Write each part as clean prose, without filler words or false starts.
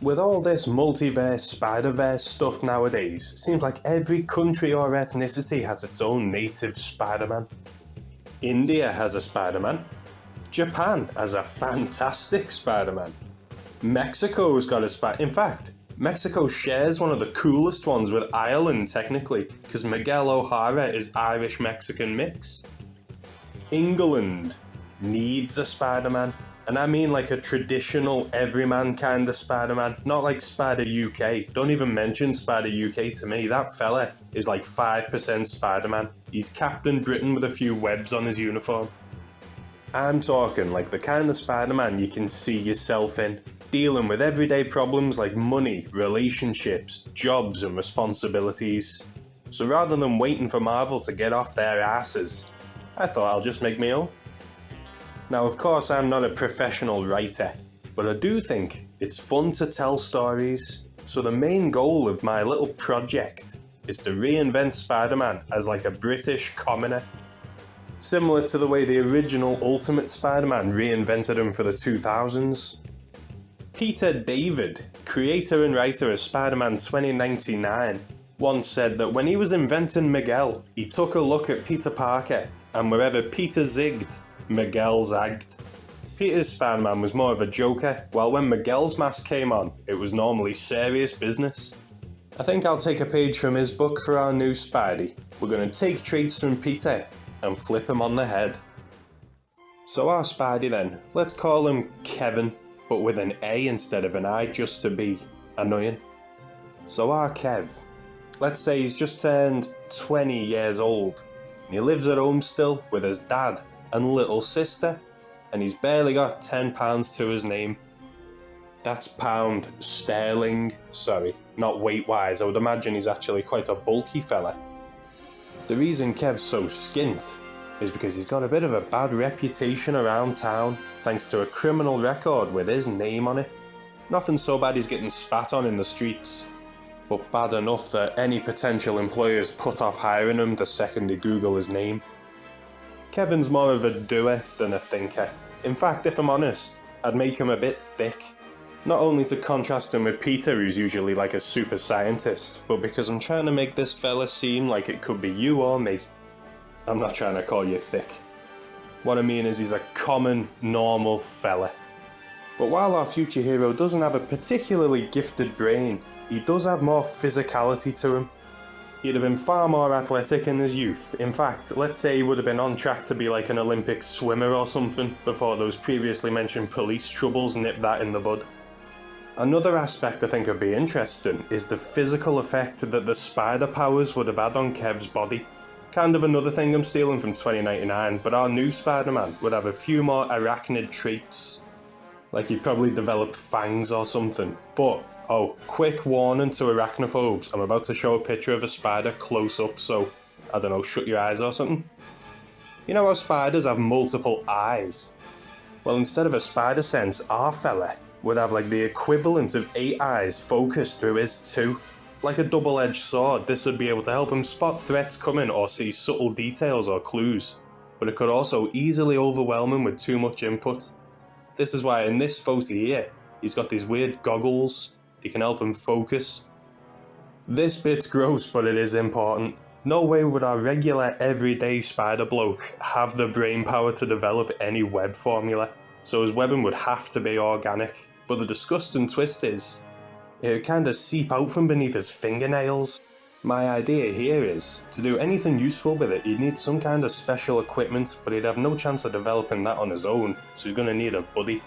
With all this multiverse, Spider-Verse stuff nowadays, it seems like every country or ethnicity has its own native Spider-Man. India has a Spider-Man. Japan has a fantastic Spider-Man. Mexico's got a Spider-Man. In fact, Mexico shares one of the coolest ones with Ireland, technically, because Miguel O'Hara is Irish-Mexican mix. England needs a Spider-Man. And I mean like a traditional everyman kind of Spider-Man, not like Spider UK. Don't even mention Spider UK to me. That fella is like 5% Spider-Man. He's Captain Britain with a few webs on his uniform. I'm talking like the kind of Spider-Man you can see yourself in, dealing with everyday problems like money, relationships, jobs and responsibilities. So rather than waiting for Marvel to get off their asses, I thought I'll just make my own. Now, of course, I'm not a professional writer, but I do think it's fun to tell stories, so the main goal of my little project is to reinvent Spider-Man as like a British commoner. Similar to the way the original Ultimate Spider-Man reinvented him for the 2000s. Peter David, creator and writer of Spider-Man 2099, once said that when he was inventing Miguel, he took a look at Peter Parker, and wherever Peter zigged, Miguel zagged. Peter's Spider-Man was more of a joker, while when Miguel's mask came on, it was normally serious business. I think I'll take a page from his book for our new Spidey. We're going to take traits from Peter and flip him on the head. So our Spidey then, let's call him Kevin, but with an A instead of an I just to be annoying. So our Kev, let's say he's just turned 20 years old, and he lives at home still with his dad and little sister, and he's barely got £10 to his name. That's pound sterling, sorry, not weight-wise. I would imagine he's actually quite a bulky fella. The reason Kev's so skint is because he's got a bit of a bad reputation around town, thanks to a criminal record with his name on it. Nothing so bad he's getting spat on in the streets, but bad enough that any potential employers put off hiring him the second they Google his name. Kevin's more of a doer than a thinker. In fact, if I'm honest, I'd make him a bit thick. Not only to contrast him with Peter, who's usually like a super scientist, but because I'm trying to make this fella seem like it could be you or me. I'm not trying to call you thick. What I mean is he's a common, normal fella. But while our future hero doesn't have a particularly gifted brain, he does have more physicality to him. He'd have been far more athletic in his youth. In fact, let's say he would have been on track to be like an Olympic swimmer or something before those previously mentioned police troubles nipped that in the bud. Another aspect I think would be interesting is the physical effect that the spider powers would have had on Kev's body. Kind of another thing I'm stealing from 2099, but our new Spider-Man would have a few more arachnid traits. Like he'd probably develop fangs or something, but oh, quick warning to arachnophobes, I'm about to show a picture of a spider close up, so, I don't know, shut your eyes or something. You know how spiders have multiple eyes? Well, instead of a spider sense, our fella would have like the equivalent of 8 eyes focused through his 2. Like a double-edged sword, this would be able to help him spot threats coming or see subtle details or clues, but it could also easily overwhelm him with too much input. This is why in this photo here, he's got these weird goggles. They can help him focus. This bit's gross, but it is important. No way would our regular everyday spider bloke have the brain power to develop any web formula, so his webbing would have to be organic. But the disgusting twist is, it would kinda seep out from beneath his fingernails. My idea here is, to do anything useful with it, he'd need some kind of special equipment, but he'd have no chance of developing that on his own, so he's gonna need a buddy.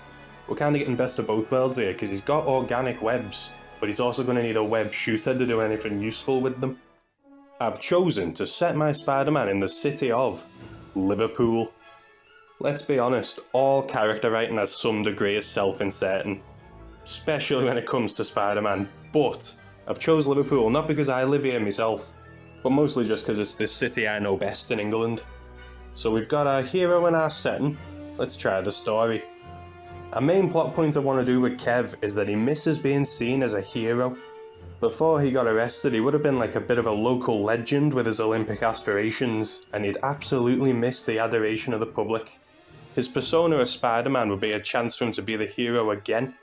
We're kinda getting best of both worlds here, because he's got organic webs, but he's also gonna need a web shooter to do anything useful with them. I've chosen to set my Spider-Man in the city of Liverpool. Let's be honest, all character writing has some degree of self-inserting, especially when it comes to Spider-Man, but I've chose Liverpool not because I live here myself, but mostly just because it's the city I know best in England. So we've got our hero in our setting, let's try the story. A main plot point I want to do with Kev is that he misses being seen as a hero. Before he got arrested, he would have been like a bit of a local legend with his Olympic aspirations, and he'd absolutely miss the adoration of the public. His persona as Spider-Man would be a chance for him to be the hero again.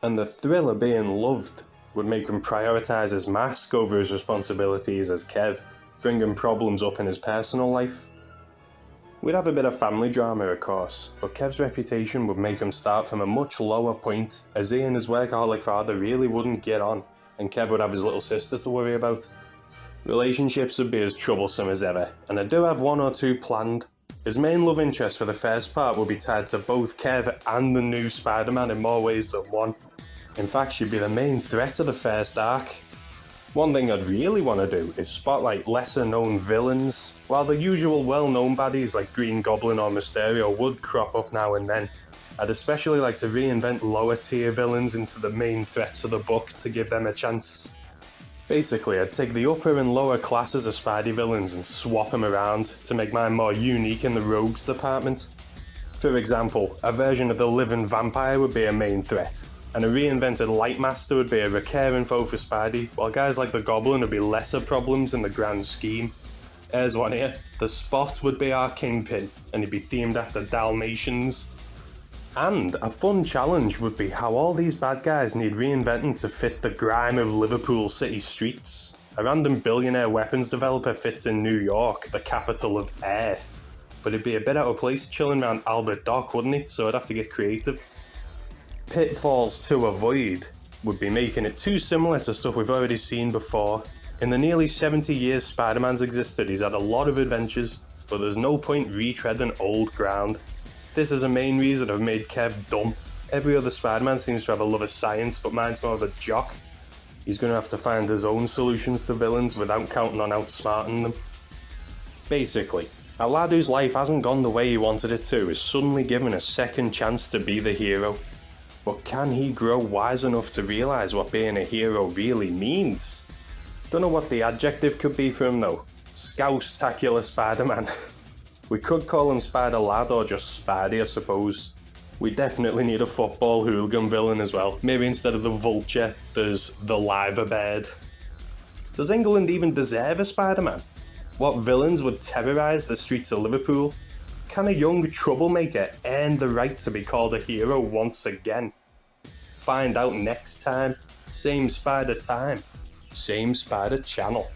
And the thrill of being loved would make him prioritise his mask over his responsibilities as Kev, bringing problems up in his personal life. We'd have a bit of family drama, of course, but Kev's reputation would make him start from a much lower point, as he and his workaholic father really wouldn't get on, and Kev would have his little sister to worry about. Relationships would be as troublesome as ever, and I do have one or two planned. His main love interest for the first part will be tied to both Kev and the new Spider-Man in more ways than one. In fact, she'd be the main threat of the first arc. One thing I'd really want to do is spotlight lesser known villains. While the usual well-known baddies like Green Goblin or Mysterio would crop up now and then, I'd especially like to reinvent lower tier villains into the main threats of the book to give them a chance. Basically, I'd take the upper and lower classes of Spidey villains and swap them around to make mine more unique in the rogues department. For example, a version of the living vampire would be a main threat, and a reinvented Lightmaster would be a recurring foe for Spidey, while guys like the Goblin would be lesser problems in the grand scheme. Here's one here. The Spot would be our Kingpin, and he'd be themed after Dalmatians. And a fun challenge would be how all these bad guys need reinventing to fit the grime of Liverpool city streets. A random billionaire weapons developer fits in New York, the capital of Earth. But he'd be a bit out of place chilling around Albert Dock, wouldn't he? So I'd have to get creative. Pitfalls to avoid would be making it too similar to stuff we've already seen before. In the nearly 70 years Spider-Man's existed, he's had a lot of adventures, but there's no point retreading old ground. This is a main reason I've made Kev dumb. Every other Spider-Man seems to have a love of science, but mine's more of a jock. He's going to have to find his own solutions to villains without counting on outsmarting them. Basically, a lad whose life hasn't gone the way he wanted it to is suddenly given a second chance to be the hero. But can he grow wise enough to realise what being a hero really means? Don't know what the adjective could be for him though. Scouse-tacular Spider-Man. We could call him Spider-Lad or just Spidey, I suppose. We definitely need a football hooligan villain as well. Maybe instead of the Vulture, there's the Liver Bird. Does England even deserve a Spider-Man? What villains would terrorise the streets of Liverpool? Can a young troublemaker earn the right to be called a hero once again? Find out next time. Same Spider time, same Spider channel.